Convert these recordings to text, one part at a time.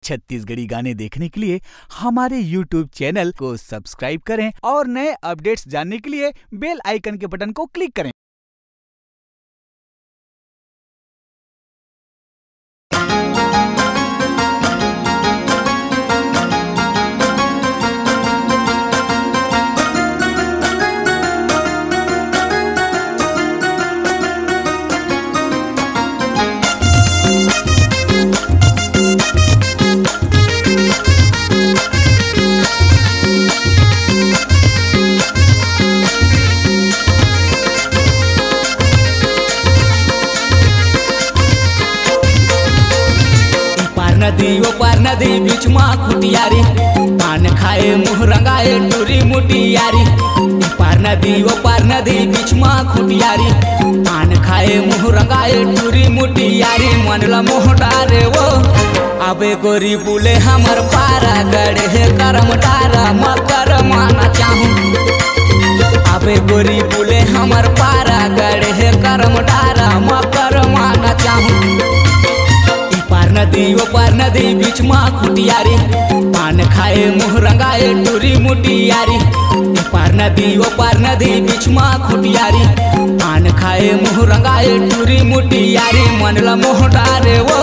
छत्तीसगढ़ी गाने देखने के लिए हमारे YouTube चैनल को सब्सक्राइब करें और नए अपडेट्स जानने के लिए बेल आइकन के बटन को क्लिक करें। नदी ओ पार नदी बीच में खुटियारी पान खाए मुँह रंगाए टूरी मुटियारी। पार नदी बीच में खुटियारी पान खाए मुँह रंगाए टूरी मुटियारी। मनला मोह डारे वो अबे गोरी बुले हमर पारा गड़े है करम डारा मकर माना चाहूँ। अबे गोरी बुले हमर पारा गड़े है करम डारा मकर माना चाहूँ। पार नदी बीच में खुटियारी पान खाए मुँह रंगाए टूरी मुटियारी। पार नदी बीच में खुटियारी पान खाए मुँह रंगाए टूरी मुटियारी। मनला मोह डारे वो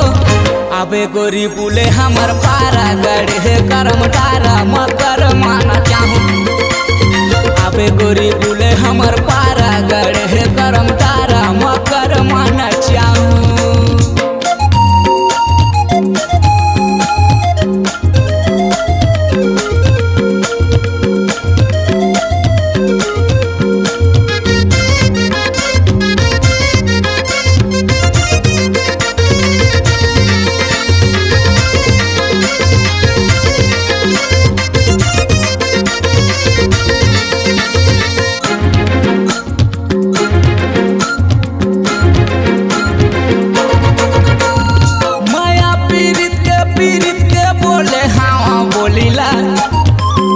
अबे गोरी बुले हमर पारा गड़े है करम डारा मकर माना चाहूँ। अबे गोरी बुले हमर पारा गड़े है करम डारा मकर माना चाहूँ।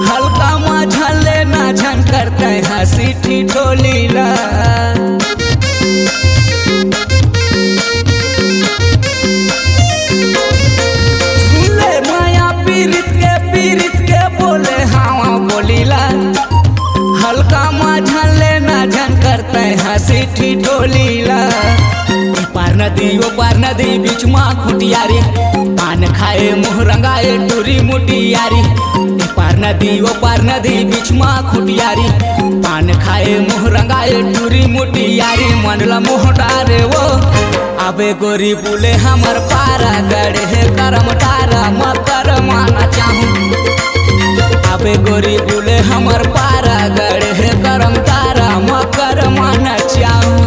हल्का मझले ना झन करते हंसी ठिठोलीला। सुनले माया पीरित के बोले हाँ बोलीला। हल्का मझले ना झन करते हंसी ठिठोलीला। पार नदी बीच में खुटियारी पान खाए मुँह रंगाए टूरी मुटियारी। पार नदी बीच में खुटियारी पान खाए मुँह रंगाए टूरी मुटियारी। मनला मोह डारे वो अबे गोरी बुले हमर पारा गड़े है करम डारा मकर माना चाहूँ। अबे गोरी बुले हमर पारा गड़े है करम डारा मकर माना चाहूँ।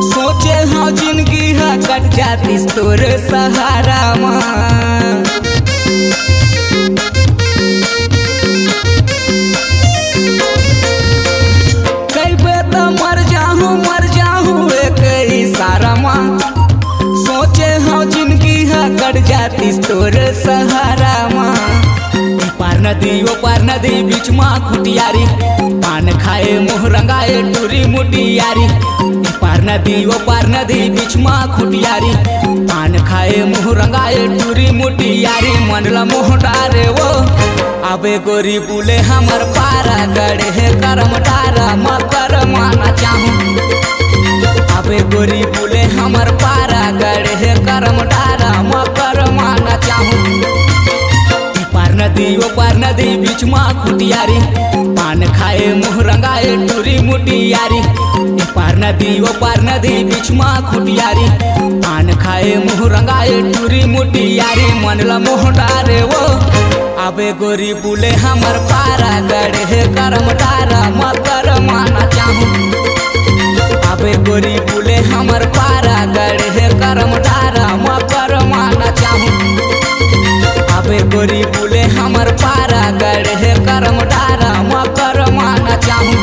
सोचे हाँ जिंदगी है कट जाती तोर सहारा माँ। कई बेर मर जाहूँ एक ही सारा माँ। सोचे हाँ जिंदगी है कट जाती तोर सहारा माँ। पार नदी बीच में खुटियारी पान खाए मुँह रंगाए टूरी मुटियारी। पार नदी बीच में खुटियारी पान खाए मुँह रंगाए टूरी मुटियारी। मनला मोह डारे वो अबे गोरी बुले हमर पारा गड़े है करम डारा मकर माना चाहूँ। अबे गोरी बुले हमर पारा गड़े है करम डारा मकर माना चाहूँ। पार नदी बीच में खुटियारी पान खाए मुँह रंगाए टूरी मुटियारी। पार नदी बीच में खुटियारी पान खाए मुँह रंगाए टूरी मुटियारी। मनला मोह डारे वो अबे गोरी बुले हमर पारा गड़े है करम डारा मकर माना चाहूँ। अबे गोरी बुले हमर पारा गड़े है करम डारा मकर माना चाहूँ। अबे गोरी बुले हमर पारा गड़े है करम डारा मकर माना चाहूँ।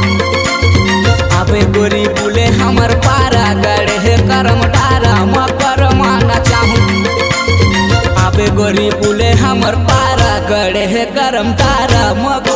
अबे गोरी बुले हमर पारा गड़े है करम डारा मकर माना चाहूँ। अबे गोरी बुले हमर पारा गड़े है करम डारा मकर